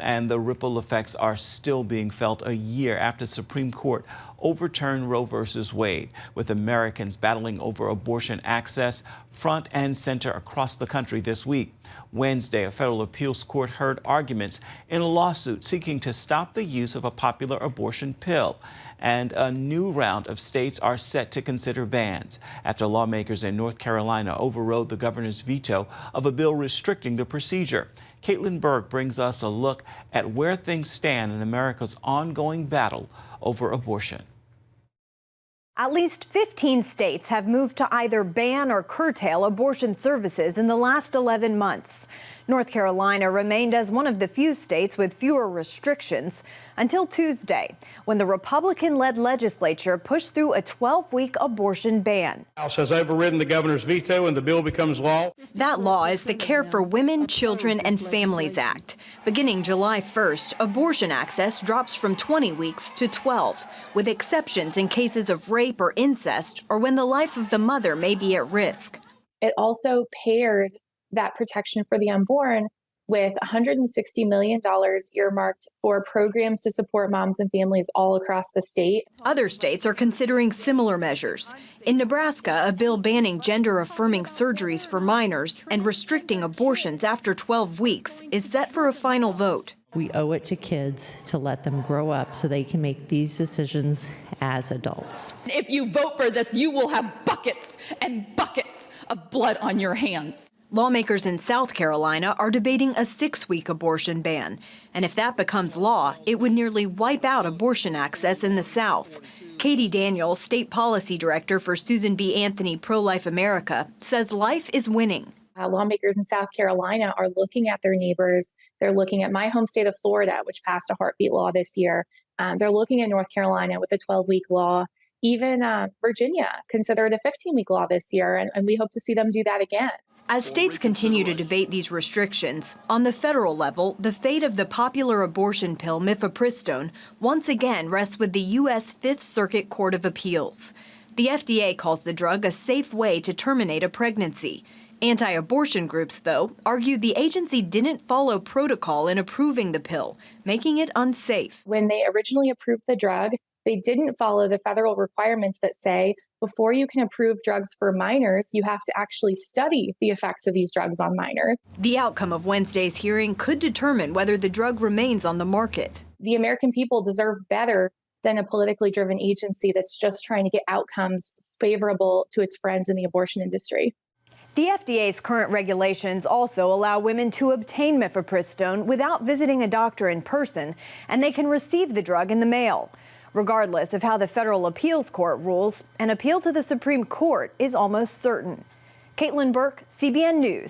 And the ripple effects are still being felt a year after the Supreme Court overturned Roe versus Wade, with Americans battling over abortion access front and center across the country this week. Wednesday, a federal appeals court heard arguments in a lawsuit seeking to stop the use of a popular abortion pill. And a new round of states are set to consider bans after lawmakers in North Carolina overrode the governor's veto of a bill restricting the procedure. Burke brings us a look at where things stand in America's ongoing battle over abortion. At least 15 states have moved to either ban or curtail abortion services in the last 11 months. North Carolina remained as one of the few states with fewer restrictions until Tuesday, when the Republican-led legislature pushed through a 12-week abortion ban. The House has overridden the governor's veto and the bill becomes law. That law is the Care for Women, Children, and Families Act. Beginning July 1st, abortion access drops from 20 weeks to 12, with exceptions in cases of rape or incest or when the life of the mother may be at risk. It also paired that protection for the unborn with $160 million earmarked for programs to support moms and families all across the state. Other states are considering similar measures. In Nebraska, a bill banning gender-affirming surgeries for minors and restricting abortions after 12 weeks is set for a final vote. We owe it to kids to let them grow up so they can make these decisions as adults. If you vote for this, you will have buckets and buckets of blood on your hands. Lawmakers in South Carolina are debating a 6-week abortion ban. And if that becomes law, it would nearly wipe out abortion access in the South. Katie Daniel, state policy director for Susan B. Anthony Pro-Life America, says life is winning. Lawmakers in South Carolina are looking at their neighbors. They're looking at my home state of Florida, which passed a heartbeat law this year. They're looking at North Carolina with a 12-week law. Even Virginia considered a 15-week law this year, and we hope to see them do that again. As states continue to debate these restrictions, on the federal level, the fate of the popular abortion pill mifepristone once again rests with the U.S. Fifth Circuit Court of Appeals. The FDA calls the drug a safe way to terminate a pregnancy. Anti-abortion groups, though, argue the agency didn't follow protocol in approving the pill, making it unsafe. When they originally approved the drug, they didn't follow the federal requirements that say before you can approve drugs for minors, you have to actually study the effects of these drugs on minors. The outcome of Wednesday's hearing could determine whether the drug remains on the market. The American people deserve better than a politically driven agency that's just trying to get outcomes favorable to its friends in the abortion industry. The FDA's current regulations also allow women to obtain mifepristone without visiting a doctor in person, and they can receive the drug in the mail. Regardless of how the federal appeals court rules, an appeal to the Supreme Court is almost certain. Burke, CBN News.